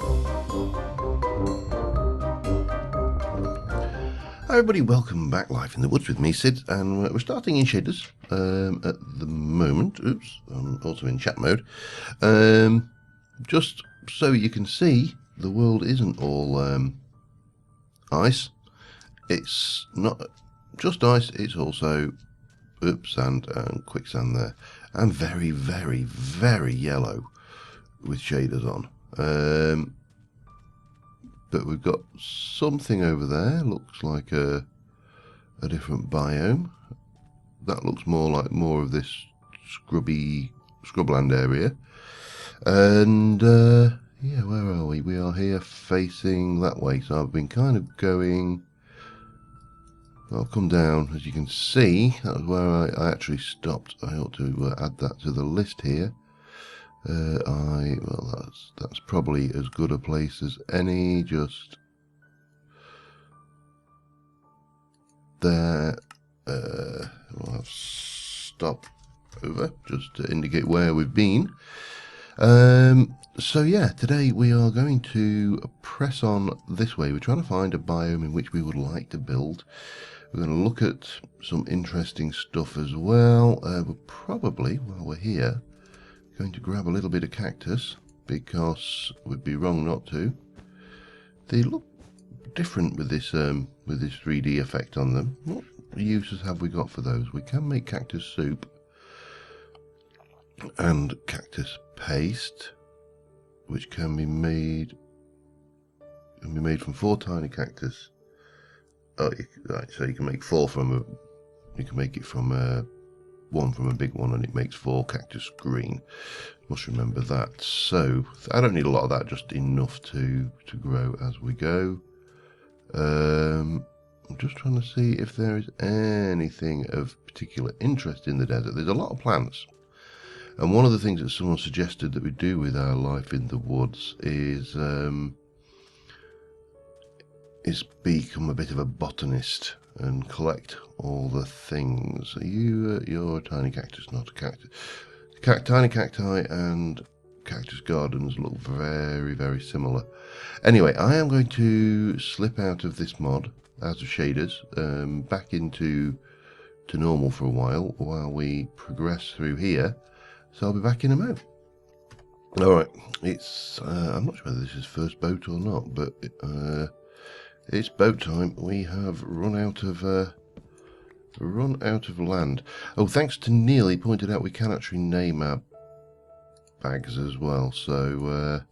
Hi everybody, welcome back Life in the Woods with me, Sid, and we're starting in shaders at the moment. Oops, I'm also in chat mode. Just so you can see, the world isn't all ice. It's not just ice, it's also sand and quicksand there, and very, very, very yellow with shaders on. But we've got something over there, looks like a different biome. That looks more like more of this scrubland area. And yeah, where are we? We are here facing that way. So I've been kind of going. I'll come down, as you can see. That was where I actually stopped. I ought to add that to the list here. Well, that's probably as good a place as any. Just there. We'll have stop over just to indicate where we've been. So yeah, today we are going to press on this way. We're trying to find a biome in which we would like to build. We're going to look at some interesting stuff as well. We're probably, while we're here, going to grab a little bit of cactus, because we'd be wrong not to. They look different with this 3D effect on them. What uses have we got for those? We can make cactus soup and cactus paste, which can be made from 4 tiny cactus. Oh, right. So you can make 4 from you can make it from 1 from a big one, and it makes 4 cactus green. Must remember that. So I don't need a lot of that, just enough to grow as we go. I'm just trying to see if there is anything of particular interest in the desert. There's a lot of plants, and one of the things that someone suggested that we do with our life in the woods is become a bit of a botanist and collect all the things. You're a tiny cactus, not a cactus. Tiny cacti and cactus gardens look very, very similar. Anyway, I am going to slip out of this mod, out of shaders, back into normal for a while we progress through here. So I'll be back in a moment. Alright, it's I'm not sure whether this is first boat or not, but it's boat time. We have run out of land. Oh, thanks to Neil, he pointed out we can actually name our bags as well, so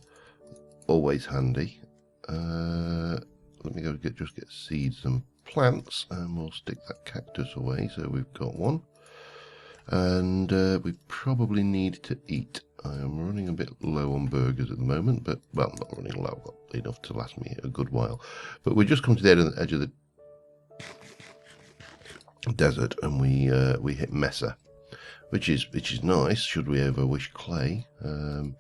always handy. Let me go get seeds and plants, and we'll stick that cactus away. So we've got one, and we probably need to eat. I am running a bit low on burgers at the moment, but, well, not running low, got enough to last me a good while. But we just come to the edge of the desert, and we hit Mesa, which is nice. Should we ever wish clay, I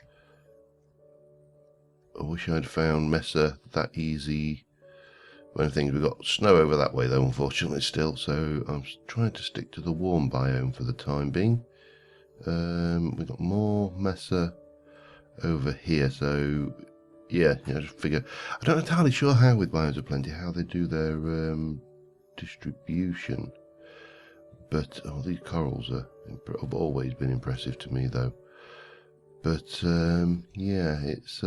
wish I'd found Mesa that easy. One of the things, we've got snow over that way though, unfortunately, still. So I'm trying to stick to the warm biome for the time being. We've got more Mesa over here, so yeah, I just figure, I'm not entirely sure how with Biomes of Plenty, how they do their distribution, but these corals have always been impressive to me though. But yeah, it's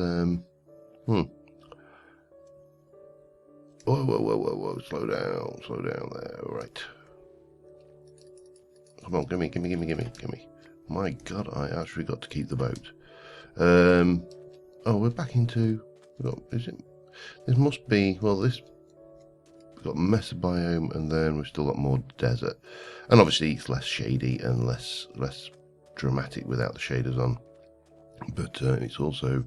whoa, slow down there. Right, come on, gimme. My God, I actually got to keep the boat. Oh, we're back into. Is it? This must be. Well, this. We've got Mesa biome, and then we've still got more desert, and obviously it's less shady and less dramatic without the shaders on. But it's also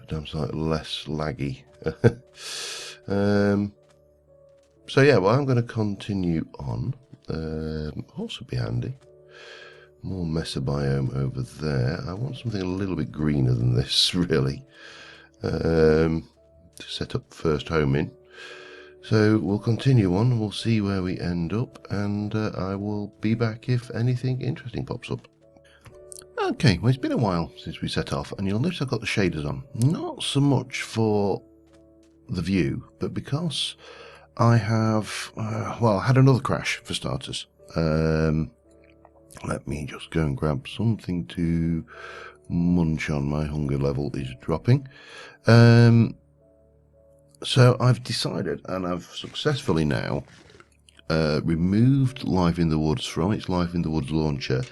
a damn sight less laggy. So yeah, well, I'm going to continue on. Horse would be handy. More Mesa biome over there. I want something a little bit greener than this, really, to set up first home in. So we'll continue on, we'll see where we end up, and I will be back if anything interesting pops up. Okay, well, it's been a while since we set off, and you'll notice I've got the shaders on. Not so much for the view, but because I have, well, I had another crash for starters. Let me just go and grab something to munch on. My hunger level is dropping. So I've decided, and I've successfully now removed Life in the Woods from its Life in the Woods launcher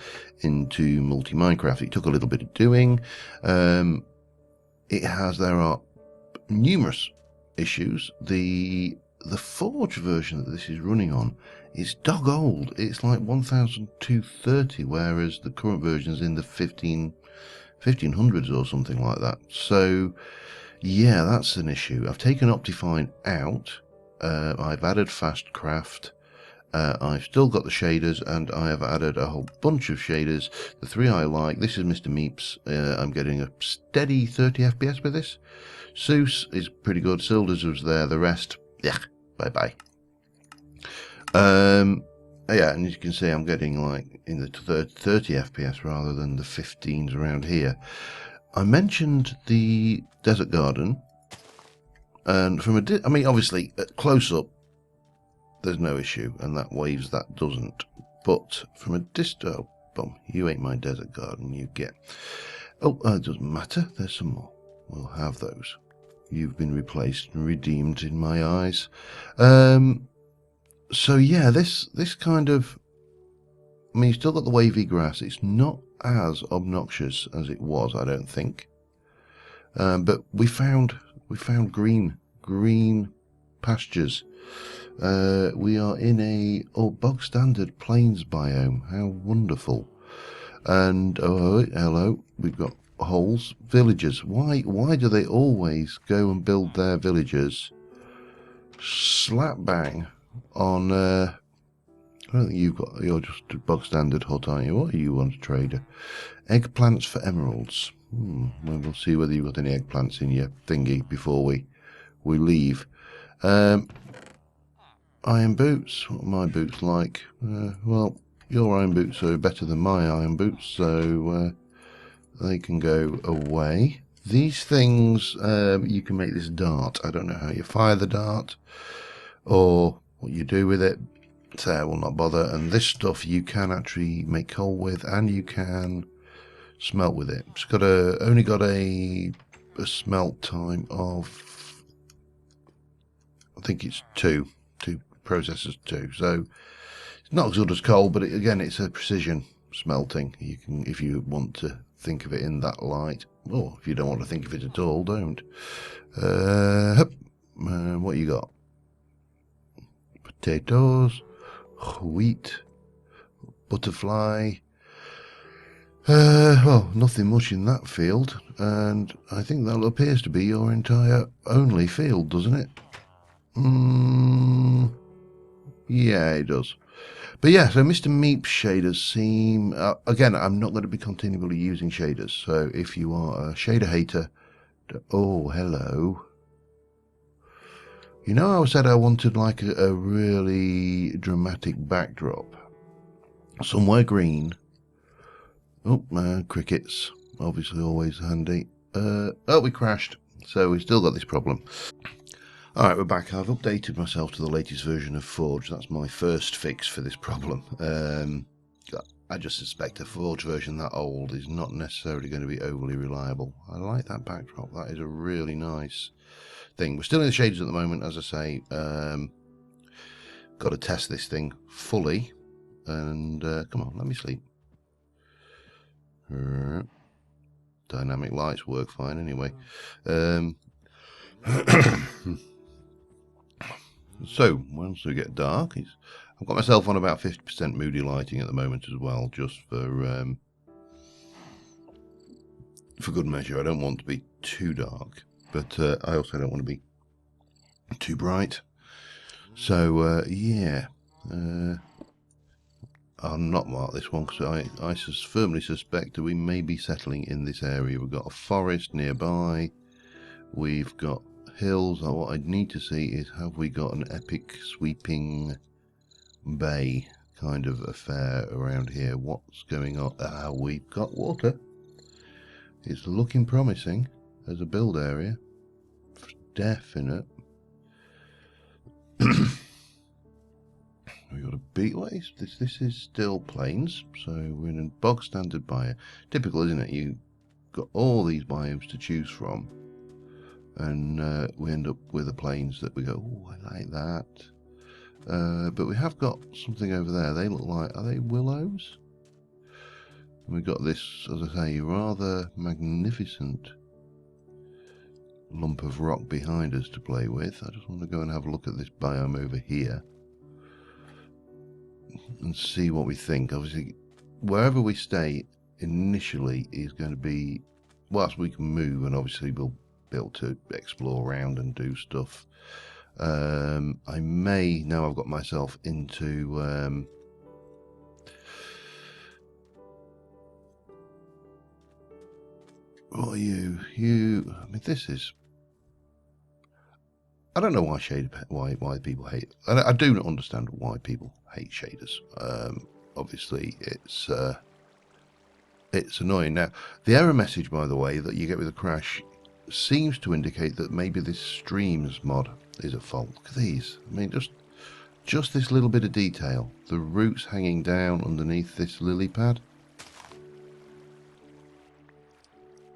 into Multi-Minecraft. It took a little bit of doing. There are numerous issues. The Forge version that this is running on is dog old. It's like 1230, whereas the current version is in the 1500s or something like that. So yeah, that's an issue. I've taken Optifine out. I've added Fastcraft. I've still got the shaders, and I have added a whole bunch of shaders. The three I like. This is Mr. Meeps. I'm getting a steady 30 FPS with this. Seuss is pretty good. Silders was there. The rest, yeah, bye-bye. Yeah, and as you can see, I'm getting like in the 30 FPS rather than the 15s around here. I mentioned the desert garden, and from I mean, obviously, at close-up, there's no issue, and that waves that doesn't. But from a distance, boom, you ain't my desert garden, you get. Oh, it doesn't matter, there's some more. We'll have those. You've been replaced and redeemed in my eyes. So yeah, this kind of, I mean, you still got the wavy grass. It's not as obnoxious as it was, I don't think. But we found green pastures. We are in a bog standard plains biome. How wonderful! And oh, hello, we've got holes, villages. Why do they always go and build their villages slap bang on? I don't think you're just a bog standard hut, aren't you? What are you on, trader? Eggplants for emeralds. Well, we'll see whether you've got any eggplants in your thingy before we leave. Iron boots. What are my boots like? Well, your iron boots are better than my iron boots, so they can go away. These things, you can make this dart. I don't know how you fire the dart or what you do with it, so I will not bother. And this stuff you can actually make coal with, and you can smelt with it. It's got only got a smelt time of, I think it's two processors too. So it's not as good as coal, but again, it's a precision smelting. You can, if you want to think of it in that light, or if you don't want to think of it at all, don't. What you got? Potatoes, wheat, butterfly. Well, nothing much in that field, and I think that appears to be your entire only field, doesn't it? Yeah, it does. But yeah, so Mr. Meep shaders seem... again, I'm not going to be continually using shaders, so if you are a shader hater... Oh, hello. You know, I said I wanted like a really dramatic backdrop. Somewhere green. Oh, crickets. Obviously always handy. Oh, we crashed. So we've still got this problem. Alright, we're back. I've updated myself to the latest version of Forge. That's my first fix for this problem. I just suspect a Forge version that old is not necessarily going to be overly reliable. I like that backdrop. That is a really nice thing. We're still in the shaders at the moment, as I say. Got to test this thing fully. And come on, let me sleep. Dynamic lights work fine anyway. So once we get dark, I've got myself on about 50% moody lighting at the moment as well, just for good measure. I don't want to be too dark, but I also don't want to be too bright. So yeah, I'll not mark this one because I firmly suspect that we may be settling in this area. We've got a forest nearby. We've got hills. What I need to see is, have we got an epic sweeping bay kind of affair around here. What's going on? Ah, we've got water. It's looking promising as a build area. Definite. We've got a beatways. This is still plains, so we're in a bog standard biome. Typical, isn't it? You've got all these biomes to choose from, and we end up with a plains that we go, oh, I like that. But we have got something over there. They look like, are they willows? And we've got this, as I say, rather magnificent lump of rock behind us to play with. I just want to go and have a look at this biome over here and see what we think. Obviously, wherever we stay initially is going to be, whilst we can move, and obviously we'll be able to explore around and do stuff. I may, now I've got myself into what are you? I mean, this is, I don't know why why people hate. I do not understand why people hate shaders. Obviously, it's annoying. Now, the error message, by the way, that you get with a crash seems to indicate that maybe this streams mod is at fault. Look at these. I mean, just this little bit of detail. The roots hanging down underneath this lily pad.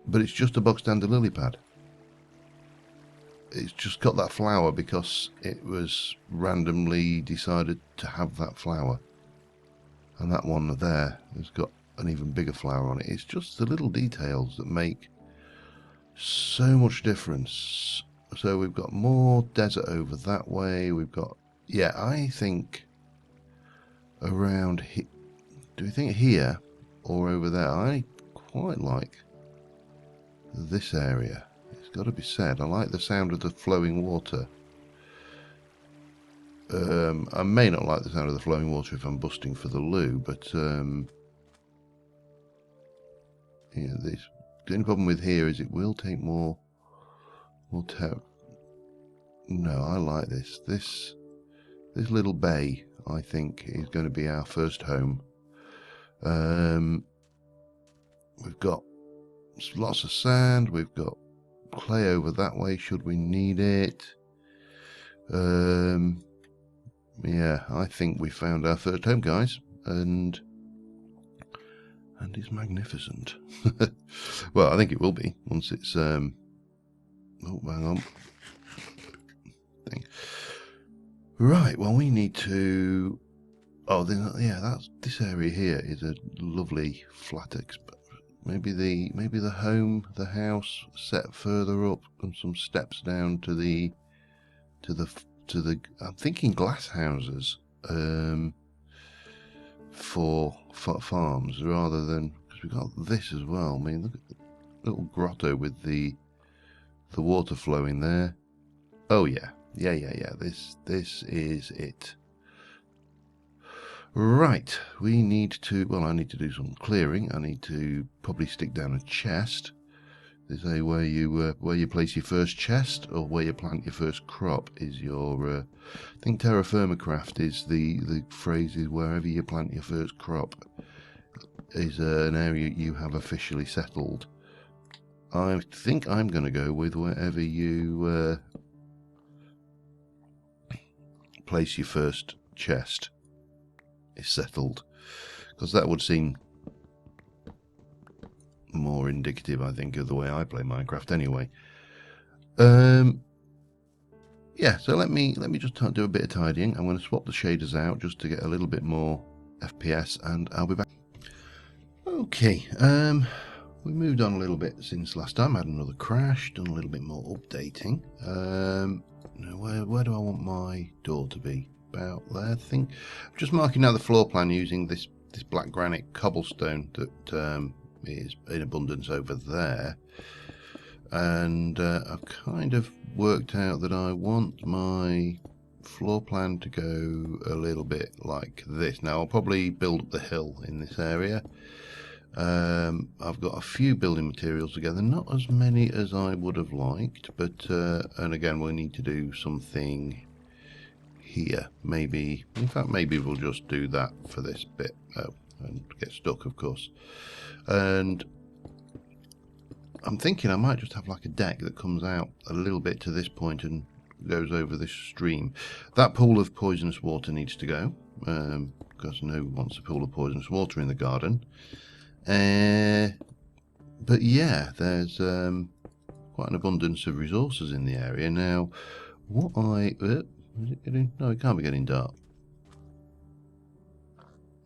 But it's just a bog standard lily pad. It's just got that flower because it was randomly decided to have that flower. And that one there has got an even bigger flower on it. It's just the little details that make so much difference. So we've got more desert over that way. We've got, yeah, I think around here. Do we think here or over there? I quite like this area. It's got to be said. I like the sound of the flowing water. I may not like the sound of the flowing water if I'm busting for the loo, but yeah, the only problem with here is it will take more No, I like this. This little bay, I think, is going to be our first home. We've got lots of sand. We've got clay over that way should we need it. Yeah, I think we found our first home, guys, and it's magnificent. Well, I think it will be once it's oh, hang on. Right, well, we need to, oh, yeah, that's, this area here is a lovely flat maybe the home, the house set further up and some steps down to the I'm thinking glass houses for farms rather than, because we've got this as well. I mean, look at the little grotto with the water flowing there. Oh yeah, this is it. Right, we need to, well, I need to do some clearing. I need to probably stick down a chest. They say where you place your first chest or where you plant your first crop is your, I think terra firma craft is the phrase is wherever you plant your first crop is an area you have officially settled. I think I'm going to go with wherever you place your first chest is settled, because that would seem more indicative, I think, of the way I play Minecraft anyway. Yeah, so let me just do a bit of tidying. I'm going to swap the shaders out just to get a little bit more FPS, and I'll be back. Okay, we moved on a little bit since last time. I had another crash, done a little bit more updating. Now where do I want my door to be? About there, I think. I'm just marking out the floor plan using this black granite cobblestone that is in abundance over there, and I've kind of worked out that I want my floor plan to go a little bit like this. Now I'll probably build up the hill in this area. I've got a few building materials together, not as many as I would have liked, but and again we need to do something here. Maybe, in fact, maybe we'll just do that for this bit. Oh, and get stuck, of course. And I'm thinking I might just have like a deck that comes out a little bit to this point and goes over this stream. That pool of poisonous water needs to go, because no one wants a pool of poisonous water in the garden. But yeah, there's quite an abundance of resources in the area. Now, what is it getting? No, it can't be getting dark.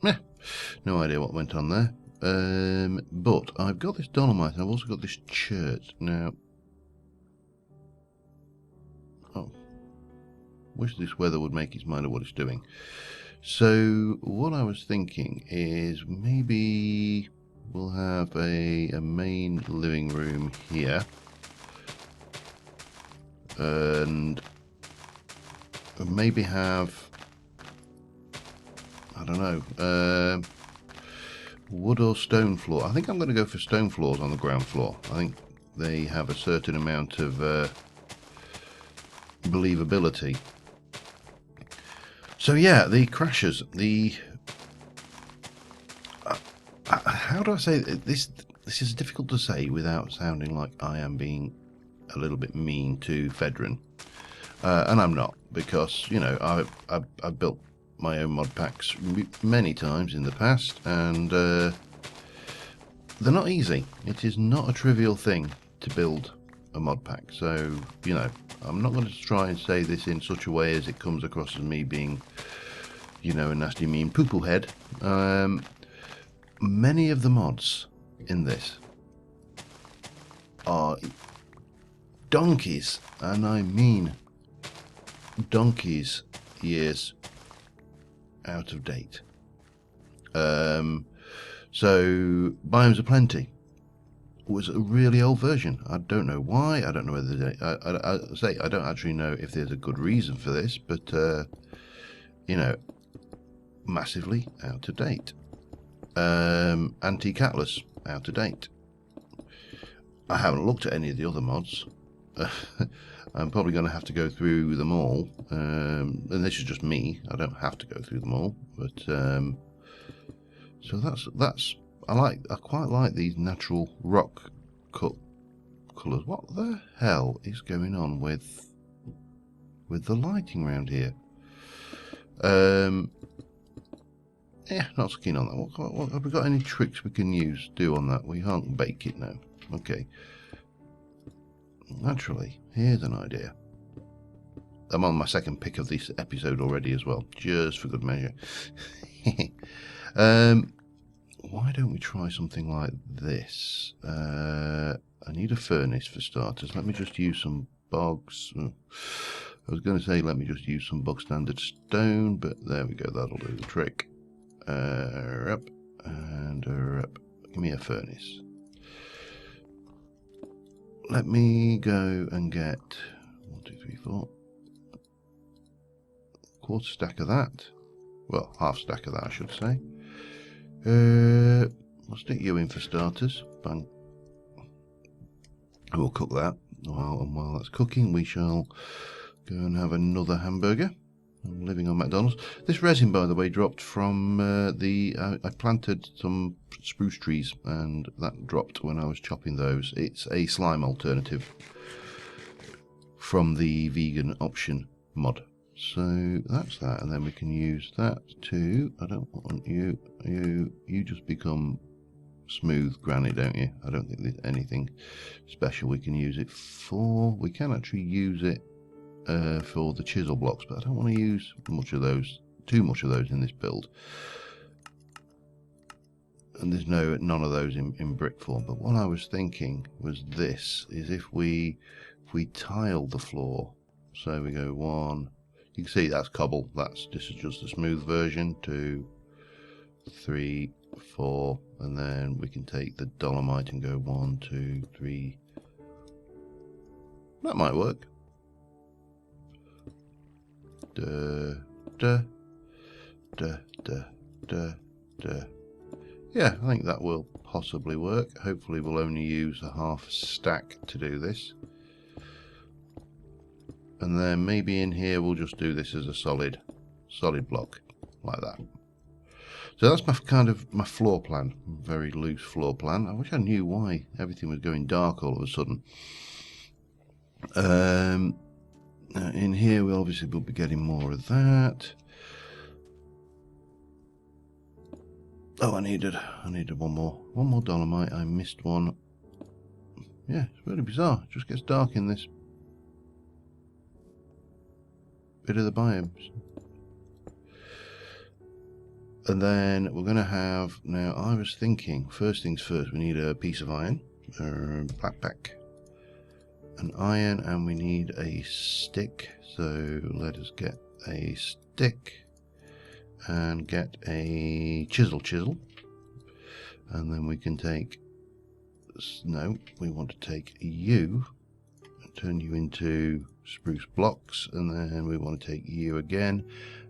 Yeah, no idea what went on there. But I've got this dolomite, and I've also got this chert. Now, wish this weather would make its mind of what it's doing. So what I was thinking is maybe we'll have a main living room here, and maybe have, I don't know, wood or stone floor. I think I'm going to go for stone floors on the ground floor. I think they have a certain amount of believability. So yeah, the crashes, how do I say this? This is difficult to say without sounding like I am being a little bit mean to Fedran, and I'm not, because you know I've built my own mod packs many times in the past, and they're not easy. It is not a trivial thing to build a mod pack. So you know, I'm not going to try and say this in such a way as it comes across as me being, you know, a nasty mean poo-poo head. Many of the mods in this are donkeys, and I mean donkeys years out of date. So Biomes Aplenty was a really old version. I don't know why. I don't know whether I don't actually know if there's a good reason for this, but you know, massively out of date. Anti-Atlas out of date. I haven't looked at any of the other mods. I'm probably going to have to go through them all, and this is just me. I don't have to go through them all, but so that's I quite like these natural rock cut colours. What the hell is going on with the lighting around here? Yeah, not so keen on that. What have we got? Any tricks we can do on that? We can't bake it now. Okay. Naturally, here's an idea. I'm on my second pick of this episode already as well, just for good measure. Why don't we try something like this? I need a furnace for starters. Let me just use some bogs. I was going to say let me just use some bog standard stone, but there we go. That'll do the trick. Up and up. Give me a furnace. Let me go and get 1, 2, 3, 4. Quarter stack of that. Well, half stack of that, I should say. I'll stick you in for starters. Bang. We'll cook that. While that's cooking, we shall go and have another hamburger. I'm living on McDonald's. This resin, by the way, dropped from I planted some spruce trees, and that dropped when I was chopping those. It's a slime alternative from the vegan option mod. So that's that, and then we can use that to, I don't want you just become smooth granite, don't you? I don't think there's anything special we can use it for. We can actually use it for the chisel blocks, but I don't want to use too much of those in this build. And there's none of those in brick form. But what I was thinking was this, is if we tile the floor, so we go 1, you can see that's cobble, this is just the smooth version, 2, 3, 4, and then we can take the dolomite and go 1, 2, 3. That might work. Duh, duh, duh, duh, duh, duh. Yeah, I think that will possibly work. Hopefully we'll only use a half stack to do this. And then maybe in here we'll just do this as a solid block, like that. So that's my kind of my floor plan, very loose floor plan. I wish I knew why everything was going dark all of a sudden. In here we obviously will be getting more of that. Oh, I needed one more dolomite. I missed one. Yeah, it's really bizarre. It just gets dark in this bit of the biome. And then we're going to have, now I was thinking, first things first, we need a piece of iron, backpack, an iron, and we need a stick. So let us get a stick and get a chisel. And then we can take, no, we want to take you and turn you into spruce blocks, and then we want to take you again,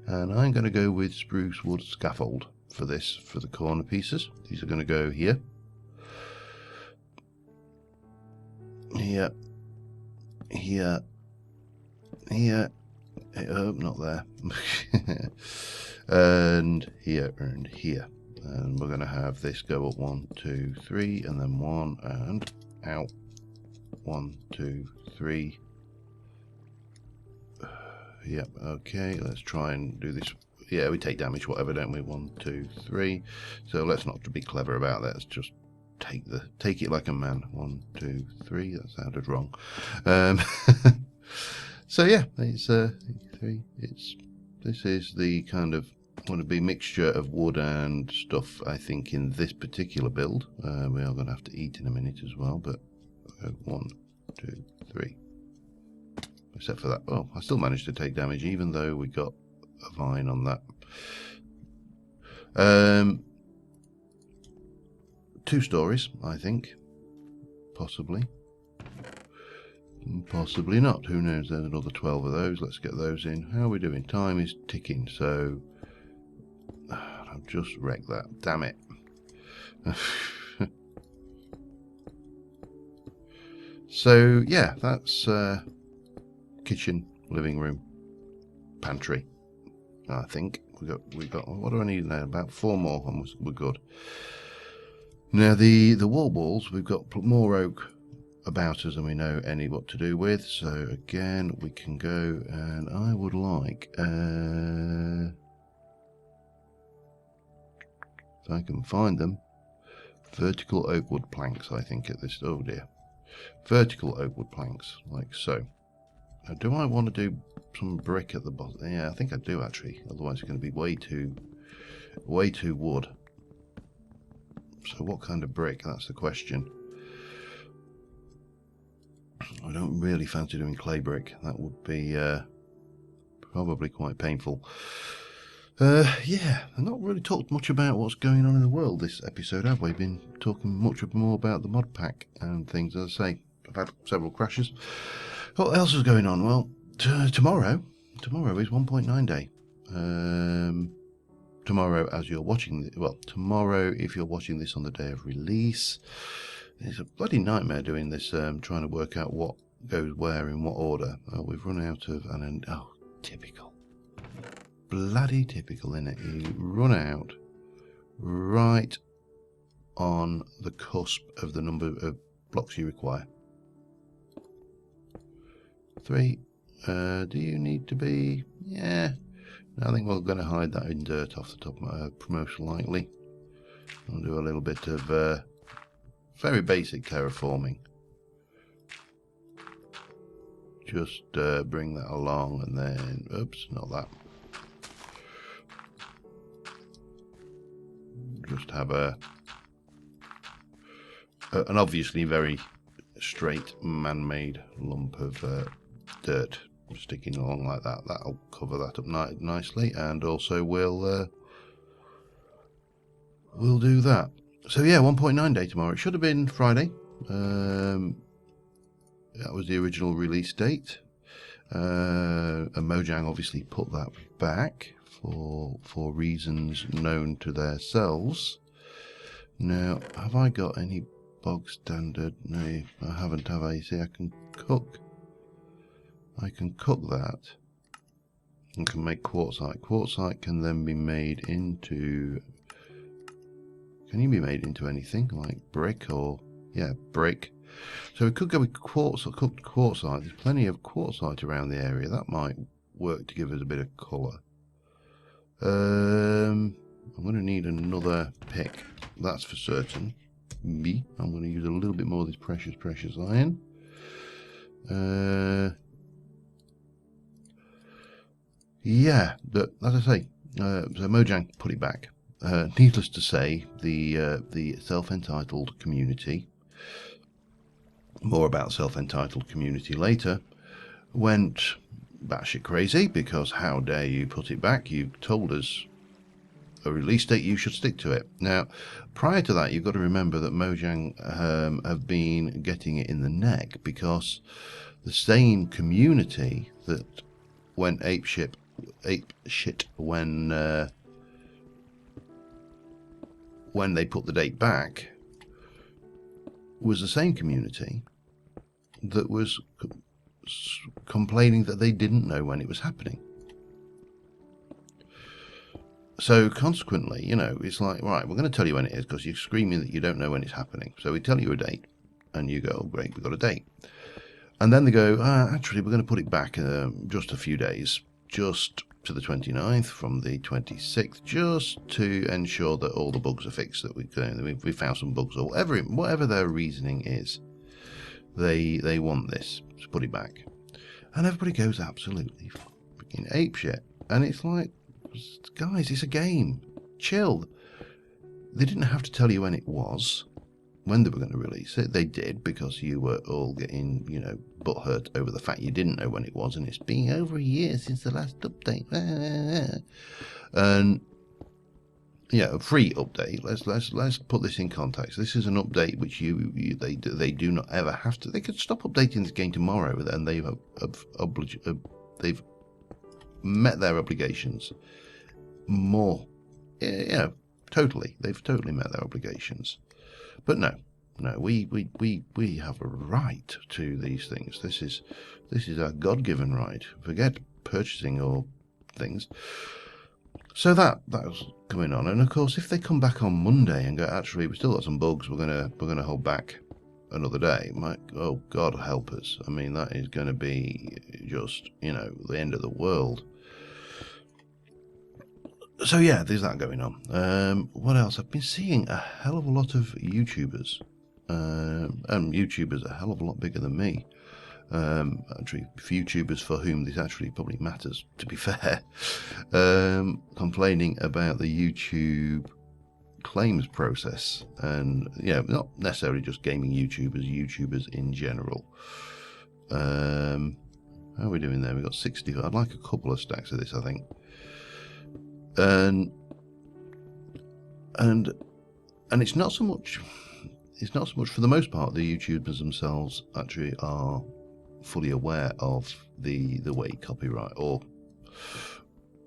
and I'm going to go with spruce wood scaffold for this, for the corner pieces. These are going to go here, here, here, here, not there, and here, and here. And we're going to have this go up 1, 2, 3, and then 1, and out, 1, 2, 3. Yep, okay, let's try and do this. Yeah, we take damage, whatever, don't we? 1, 2, 3. So let's not be clever about that. Let's just take it like a man. 1, 2, 3. That sounded wrong. So yeah, it's 3. This is the kind of wannabe mixture of wood and stuff. I think in this particular build, we are going to have to eat in a minute as well. But 1, 2, 3. Except for that, oh, I still managed to take damage even though we got a vine on that. 2 stories, I think. Possibly. Possibly not. Who knows? There's another 12 of those. Let's get those in. How are we doing? Time is ticking, so I've just wrecked that. Damn it. So yeah, that's kitchen, living room, pantry. I think we got. What do I need now? About 4 more, and we're good. Now the wall balls, we've got more oak about us than we know what to do with. So again, we can go, and I would like, if I can find them, vertical oak wood planks. I think at this. Oh dear, vertical oak wood planks, like so. Now, do I want to do some brick at the bottom? Yeah, I think I do actually. Otherwise, it's going to be way too wood. So, what kind of brick? That's the question. I don't really fancy doing clay brick. That would be probably quite painful. Yeah, I've not really talked much about what's going on in the world this episode, have we? Been talking much more about the mod pack and things. As I say, I've had several crashes. What else is going on? Well, tomorrow is 1.9 day. Tomorrow, as you're watching, tomorrow, if you're watching this on the day of release, it's a bloody nightmare doing this, trying to work out what goes where in what order. We've run out of, typical. Bloody typical, innit? You run out right on the cusp of the number of blocks you require. 3. Do you need to be? Yeah. I think we're going to hide that in dirt off the top, most likely. I'll do a little bit of very basic terraforming. Just bring that along, and then, oops, not that. Just have an obviously very straight man-made lump of dirt sticking along like that. That'll cover that up nicely, and also we'll do that. So yeah, 1.9 day tomorrow. It should have been Friday. That was the original release date. And Mojang obviously put that back for reasons known to themselves. Now, have I got any bog standard? No, I haven't, have I? See, I can cook. I can cook that and can make quartzite. Quartzite can then be made into... Can you be made into anything like brick or... Yeah, brick. So we could go with quartz or cooked quartzite. There's plenty of quartzite around the area. That might work to give us a bit of colour. I'm going to need another pick. That's for certain. I'm going to use a little bit more of this precious iron. Yeah, as I say, so Mojang put it back. Needless to say, the self-entitled community, more about self-entitled community later, went batshit crazy because how dare you put it back? You told us a release date, you should stick to it. Now, prior to that, you've got to remember that Mojang have been getting it in the neck because the same community that went apeshit when they put the date back was the same community that was complaining that they didn't know when it was happening. So consequently, you know, it's like, right, we're going to tell you when it is because you're screaming that you don't know when it's happening. So we tell you a date and you go, oh, great, we've got a date. And then they go, actually, we're going to put it back just a few days, just to the 29th from the 26th, just to ensure that all the bugs are fixed, that we found some bugs or whatever their reasoning is. They want this to put it back. And everybody goes absolutely freaking apeshit. And it's like, guys, it's a game. Chill. They didn't have to tell you when it was, when they were going to release it. They did because you were all getting, you know, butthurt over the fact you didn't know when it was, and it's been over a year since the last update. And yeah, a free update. Let's put this in context. This is an update which they do not ever have to. They could stop updating this game tomorrow, and they've met their obligations. More, yeah, totally. They've totally met their obligations. But no, we have a right to these things. This is our God-given right. Forget purchasing or things. So that was going on, and of course, if they come back on Monday and go, actually, we've still got some bugs, we're gonna hold back another day. Oh God, help us! I mean, that is going to be just, you know, the end of the world. So yeah, there's that going on. What else? I've been seeing a hell of a lot of YouTubers, and YouTubers a hell of a lot bigger than me. Actually, YouTubers for whom this actually probably matters, to be fair, complaining about the YouTube claims process, and you know, not necessarily just gaming YouTubers in general. How are we doing there? We've got 60. I'd like a couple of stacks of this, I think. And it's not so much for the most part. The YouTubers themselves actually are fully aware of the way copyright, or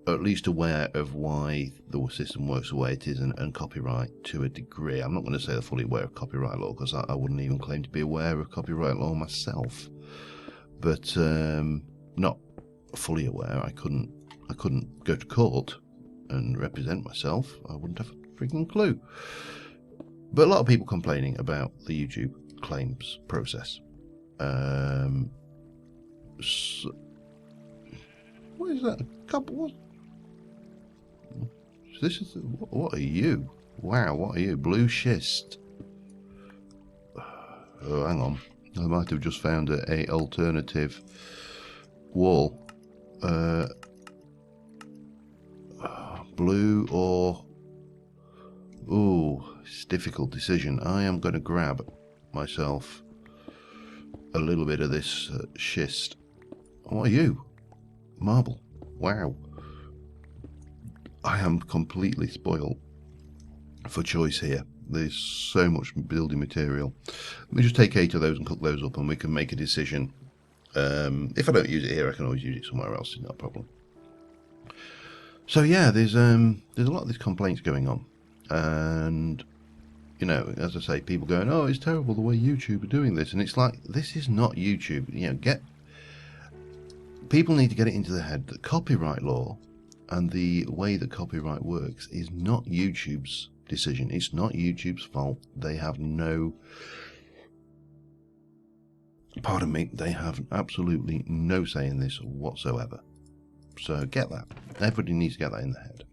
at least aware of why the system works the way it is, and copyright to a degree. I'm not going to say they're fully aware of copyright law, because I wouldn't even claim to be aware of copyright law myself. But not fully aware. I couldn't go to court and represent myself. I wouldn't have a freaking clue. But a lot of people complaining about the YouTube claims process. So, what is that? What? This is what are you? Wow, what are you? Blue schist. Oh, hang on. I might have just found a alternative wall. Blue or... Ooh, it's a difficult decision. I am going to grab myself a little bit of this schist. What are you? Marble. Wow. I am completely spoiled for choice here. There's so much building material. Let me just take 8 of those and cook those up, and we can make a decision. If I don't use it here, I can always use it somewhere else. It's not a problem. So yeah, there's a lot of these complaints going on, and you know, as I say, people going, "Oh, it's terrible the way YouTube are doing this," and it's like, this is not YouTube. You know, people need to get it into their head that copyright law and the way that copyright works is not YouTube's decision. It's not YouTube's fault. They have no, pardon me, they have absolutely no say in this whatsoever. So get that. Everybody needs to get that in their head.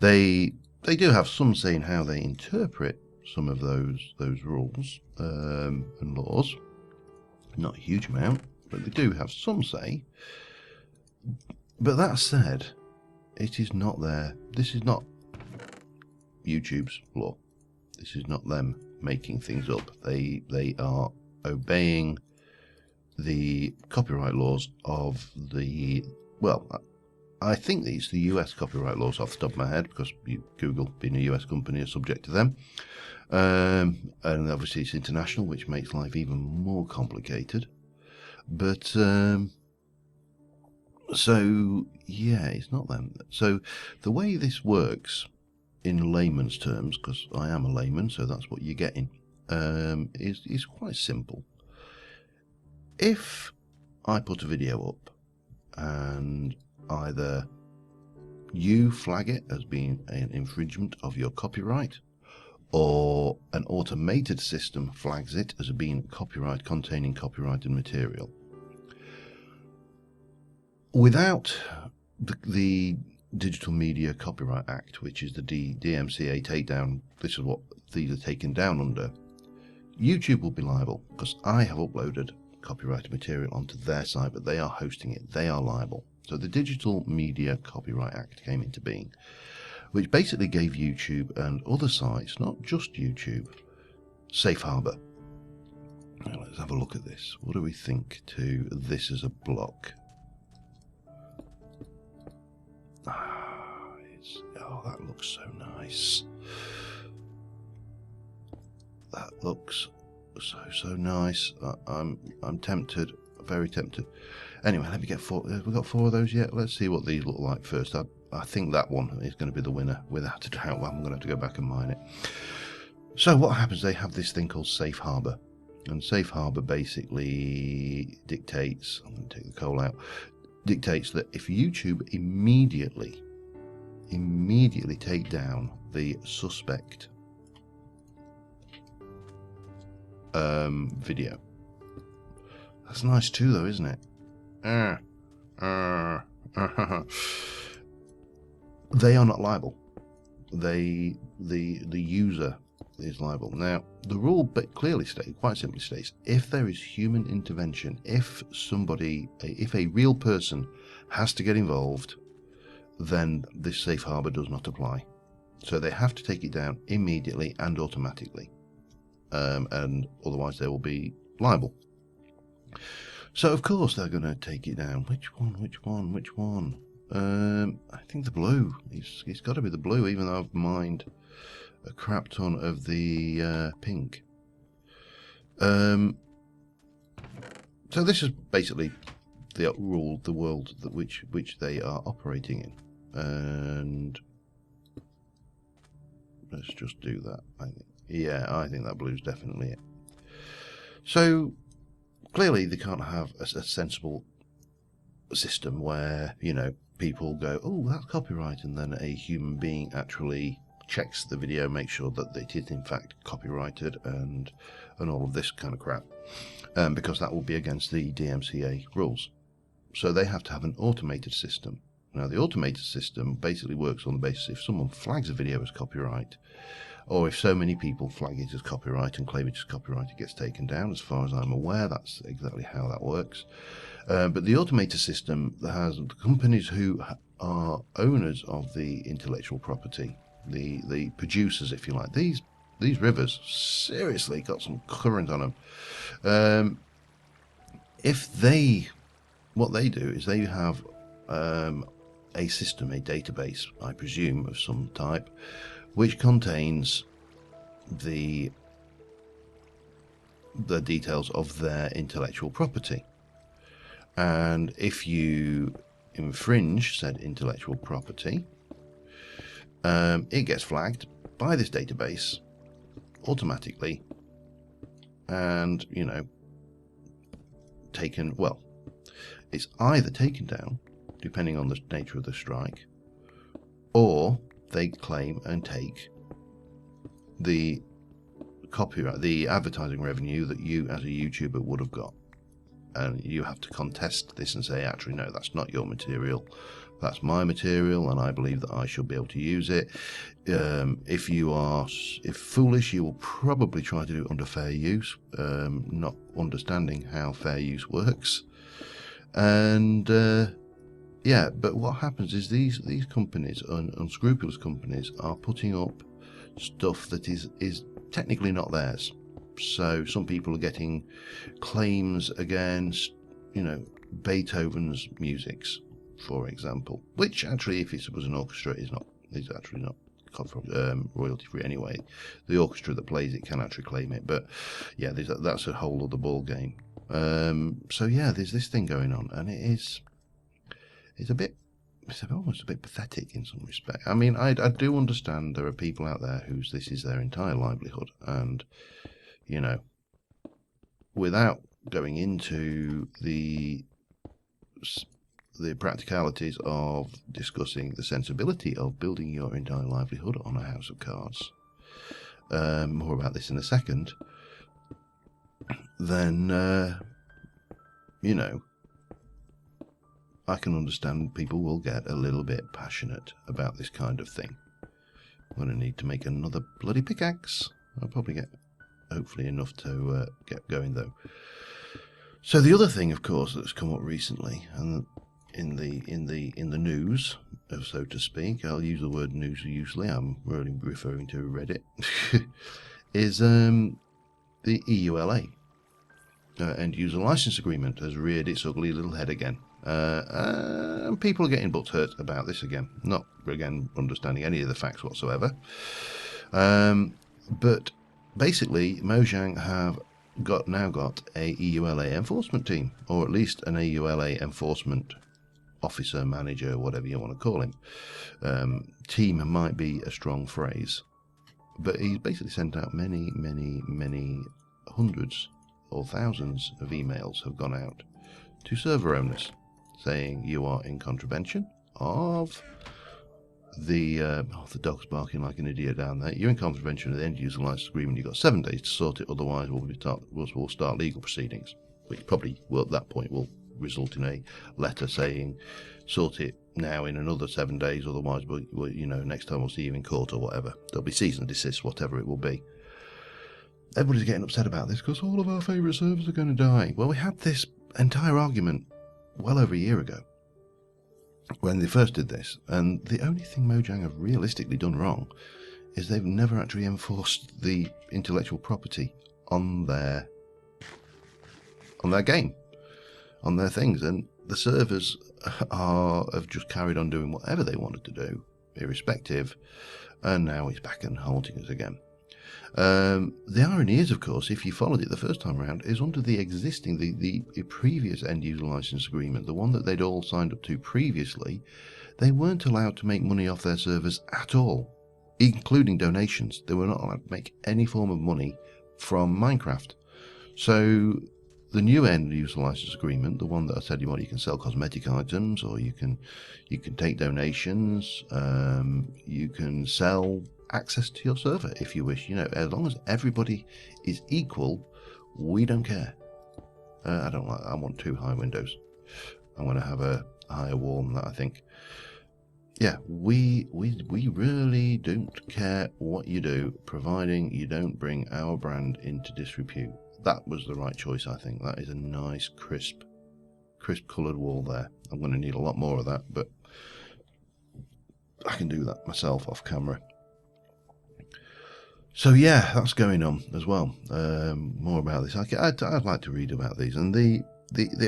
They do have some say in how they interpret some of those rules and laws. Not a huge amount, but they do have some say. But that said, it is not their. This is not YouTube's law. This is not them making things up. They are obeying the copyright laws of the, well, I think it's the US copyright laws off the top of my head, because Google, being a US company, is subject to them. And obviously it's international, which makes life even more complicated. But so yeah, it's not them. So the way this works in layman's terms, because I am a layman, so that's what you're getting, is quite simple. If I put a video up and either you flag it as being an infringement of your copyright, or an automated system flags it as being copyright containing copyrighted material, without the Digital Media Copyright Act, which is the DMCA takedown, this is what these are taken down under, YouTube will be liable, because I have uploaded copyrighted material onto their site, but they are hosting it. They are liable. So the Digital Media Copyright Act came into being, which basically gave YouTube and other sites, not just YouTube, safe harbor. Now let's have a look at this. What do we think to this as a block? Oh, that looks so nice. That looks so nice. I'm tempted, very tempted. Anyway, let me get four. Have we got 4 of those yet? Let's see what these look like first. I think that one is going to be the winner, without a doubt. I'm going to have to go back and mine it. So what happens? They have this thing called safe harbor, and safe harbor basically dictates. I'm going to take the coal out. Dictates that if YouTube immediately take down the suspect video. That's nice too, though, isn't it? They are not liable. The user is liable. Now, the rule clearly states, quite simply states, if there is human intervention, if a real person has to get involved, then this safe harbor does not apply. So they have to take it down immediately and automatically, and otherwise they will be liable. So of course they're going to take it down. Which one? I think the blue. It's got to be the blue, even though I've mined a crap ton of the pink. So this is basically the world which they are operating in, and let's just do that. I think that blue's definitely it. So clearly they can't have a sensible system where, you know, people go, oh, that's copyright, and then a human being actually checks the video, makes sure that it is in fact copyrighted, and all of this kind of crap, because that will be against the DMCA rules. So they have to have an automated system. Now the automated system basically works on the basis if someone flags a video as copyright, or if so many people flag it as copyright and claim it as copyright, it gets taken down. As far as I'm aware, that's exactly how that works. But the automated system has the companies who are owners of the intellectual property, the producers, if you like. These rivers seriously got some current on them. What they do is they have a system, a database, I presume, of some type, which contains the details of their intellectual property. And if you infringe said intellectual property, it gets flagged by this database automatically, and, you know, taken, well, it's either taken down, depending on the nature of the strike, or they claim and take the copyright, the advertising revenue that you as a YouTuber would have got. And you have to contest this and say, actually, no, that's not your material. That's my material, and I believe that I should be able to use it. If foolish, you will probably try to do it under fair use, not understanding how fair use works. And yeah, but what happens is these companies, unscrupulous companies, are putting up stuff that is technically not theirs. So some people are getting claims against, Beethoven's musics, for example, which actually, if it was an orchestra, is actually not royalty free anyway. The orchestra that plays it can actually claim it, but yeah, that's a whole other ball game. So yeah, there's this thing going on, and it's almost a bit pathetic in some respect. I mean, I do understand there are people out there whose this is their entire livelihood, and without going into the practicalities of discussing the sensibility of building your entire livelihood on a house of cards, more about this in a second, then I can understand people will get a little bit passionate about this kind of thing. I'm going to need to make another bloody pickaxe. I'll probably get hopefully enough to get going though. So the other thing, of course, that's come up recently, and in the news, so to speak, I'll use the word news usually, I'm really referring to Reddit, is the EULA, End User License Agreement, has reared its ugly little head again. And people are getting butthurt about this again, not again understanding any of the facts whatsoever. But basically, Mojang have now got a EULA enforcement team, or at least an EULA enforcement officer, manager, whatever you want to call him. Team might be a strong phrase, but he's basically sent out many hundreds or thousands of emails have gone out to server owners saying you are in contravention of the dog's barking like an idiot down there. You're in contravention of the end user license agreement. You've got 7 days to sort it, otherwise we'll start legal proceedings, which probably will at that point will result in a letter saying sort it now in another 7 days, otherwise we'll next time we'll see you in court or whatever. There'll be cease and desist, whatever it will be. Everybody's getting upset about this because all of our favourite servers are going to die. Well, we had this entire argument well over a year ago when they first did this, and the only thing Mojang have realistically done wrong is they've never actually enforced the intellectual property on their game, on their things, and the servers have just carried on doing whatever they wanted to do, irrespective, and now it's back and haunting us again. The irony is, of course, if you followed it the first time around, is under the existing, the previous end user license agreement, the one that they'd all signed up to previously, they weren't allowed to make money off their servers at all, including donations. They were not allowed to make any form of money from Minecraft. So the new end user license agreement, the one that I said you can sell cosmetic items, or you can take donations, you can sell access to your server if you wish. As long as everybody is equal, we don't care. I want 2 high windows. I'm going to have a higher wall than that, I think. Yeah, we really don't care what you do, providing you don't bring our brand into disrepute. That was the right choice, I think. That is a nice, crisp coloured wall there. I'm going to need a lot more of that, but I can do that myself off camera. So yeah, that's going on as well. More about this. I'd like to read about these. And the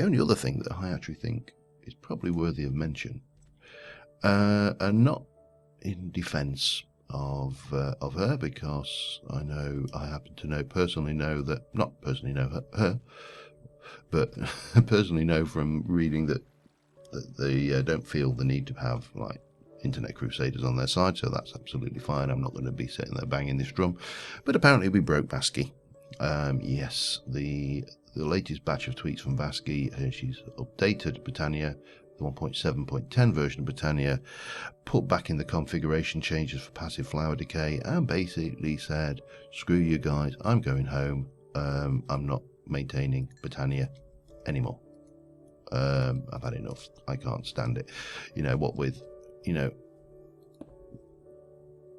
only other thing that I actually think is probably worthy of mention, and not in defence of her, because I happen to personally know that, not personally know her, but personally know from reading that they don't feel the need to have like internet crusaders on their side, so that's absolutely fine. I'm not going to be sitting there banging this drum, but apparently we broke Basky. Yes, the latest batch of tweets from Vasky. She's updated Britannia, the 1.7.10 version of Britannia, put back in the configuration changes for passive flower decay, and basically said, screw you guys, I'm going home. I'm not maintaining Britannia anymore. I've had enough. I can't stand it. You know, what with, you know,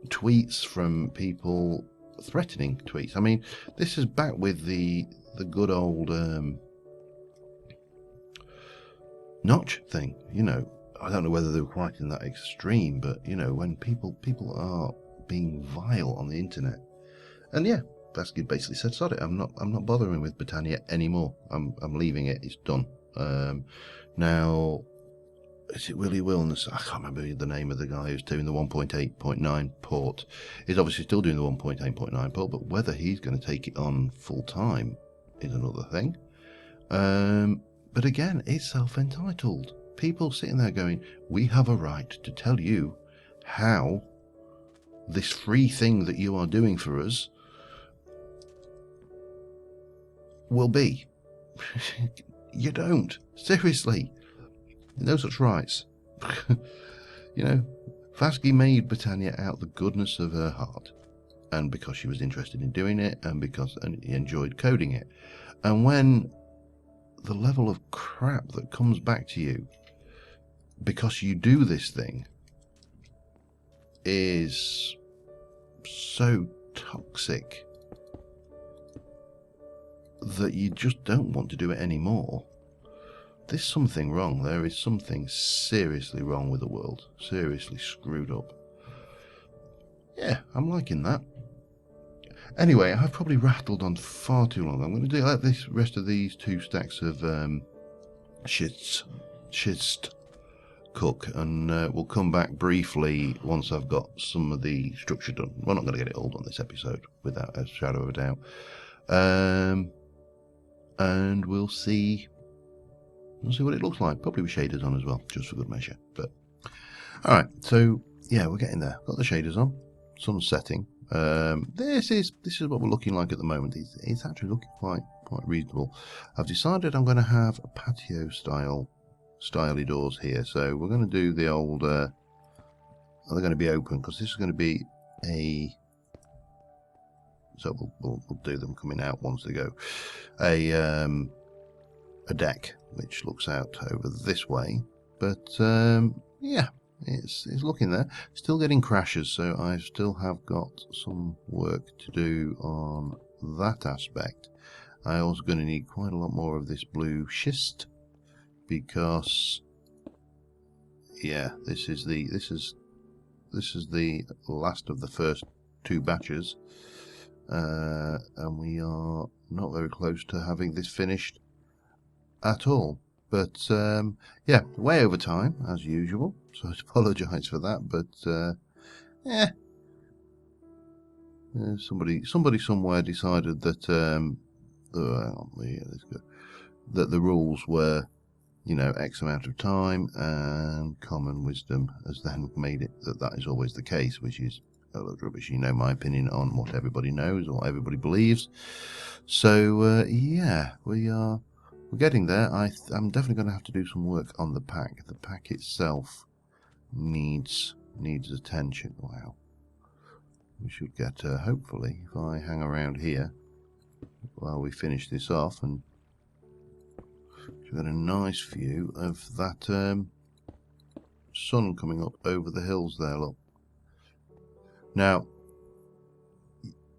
tweets from people, threatening tweets. I mean, this is back with the good old Notch thing. You know, I don't know whether they were quite in that extreme, but you know, when people are being vile on the internet, and yeah, Vasky basically said, "Sod it, I'm not bothering with Britannia anymore. I'm leaving it. It's done." Now, is it Willie Wilness? I can't remember the name of the guy who's doing the 1.8.9 port. He's obviously still doing the 1.8.9 port, but whether he's going to take it on full time is another thing. But again, it's self-entitled. People sitting there going, we have a right to tell you how this free thing that you are doing for us will be. You don't. Seriously. No such rights. You know, Vasky made Britannia out the goodness of her heart, and because she was interested in doing it, and because he enjoyed coding it. And when the level of crap that comes back to you because you do this thing is so toxic that you just don't want to do it anymore, there's something wrong. There is something seriously wrong with the world. Seriously screwed up. Yeah, I'm liking that. Anyway, I've probably rattled on far too long. I'm going to let this rest of these 2 stacks of schist cook, and we'll come back briefly once I've got some of the structure done. We're not going to get it all done this episode, without a shadow of a doubt. And we'll see what it looks like. Probably with shaders on as well, just for good measure. But all right, so yeah, we're getting there. Got the shaders on. Sun's setting. This is what we're looking like at the moment. It's actually looking quite reasonable. I've decided I'm going to have a patio styly doors here. So we're going to do the old. They're going to be open because this is going to be a. So we'll do them coming out once they go. A deck which looks out over this way, but yeah, it's looking there. Still getting crashes, so I still have got some work to do on that aspect. I also going to need quite a lot more of this blue schist, because yeah, this is the last of the first 2 batches, and we are not very close to having this finished at all. But yeah, way over time as usual, so I apologise for that. But yeah, somebody somewhere decided that that the rules were, you know, X amount of time, and common wisdom has then made it that is always the case, which is a lot of rubbish. You know my opinion on what everybody knows or what everybody believes. So yeah, we're getting there. I'm definitely going to have to do some work on the pack. The pack itself needs attention. Wow. We should get, hopefully, if I hang around here while we finish this off, and we've got a nice view of that sun coming up over the hills there, look. Now,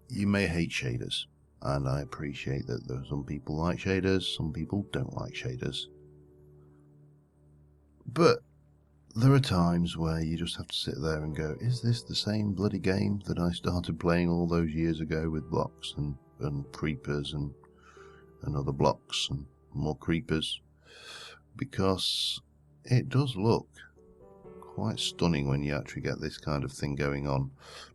you may hate shaders, and I appreciate that there are some people like shaders, some people don't like shaders. But there are times where you just have to sit there and go, is this the same bloody game that I started playing all those years ago with blocks and creepers and other blocks and more creepers? Because it does look quite stunning when you actually get this kind of thing going on.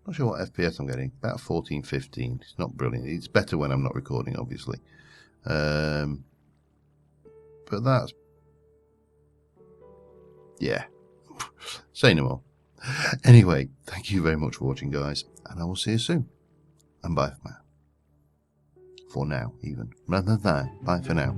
Not sure what FPS I'm getting, about 14, 15. It's not brilliant. It's better when I'm not recording, obviously. But that's, yeah. Say no more. Anyway, thank you very much for watching, guys, and I will see you soon. And bye for now. for now, even. Rather than that, bye for now.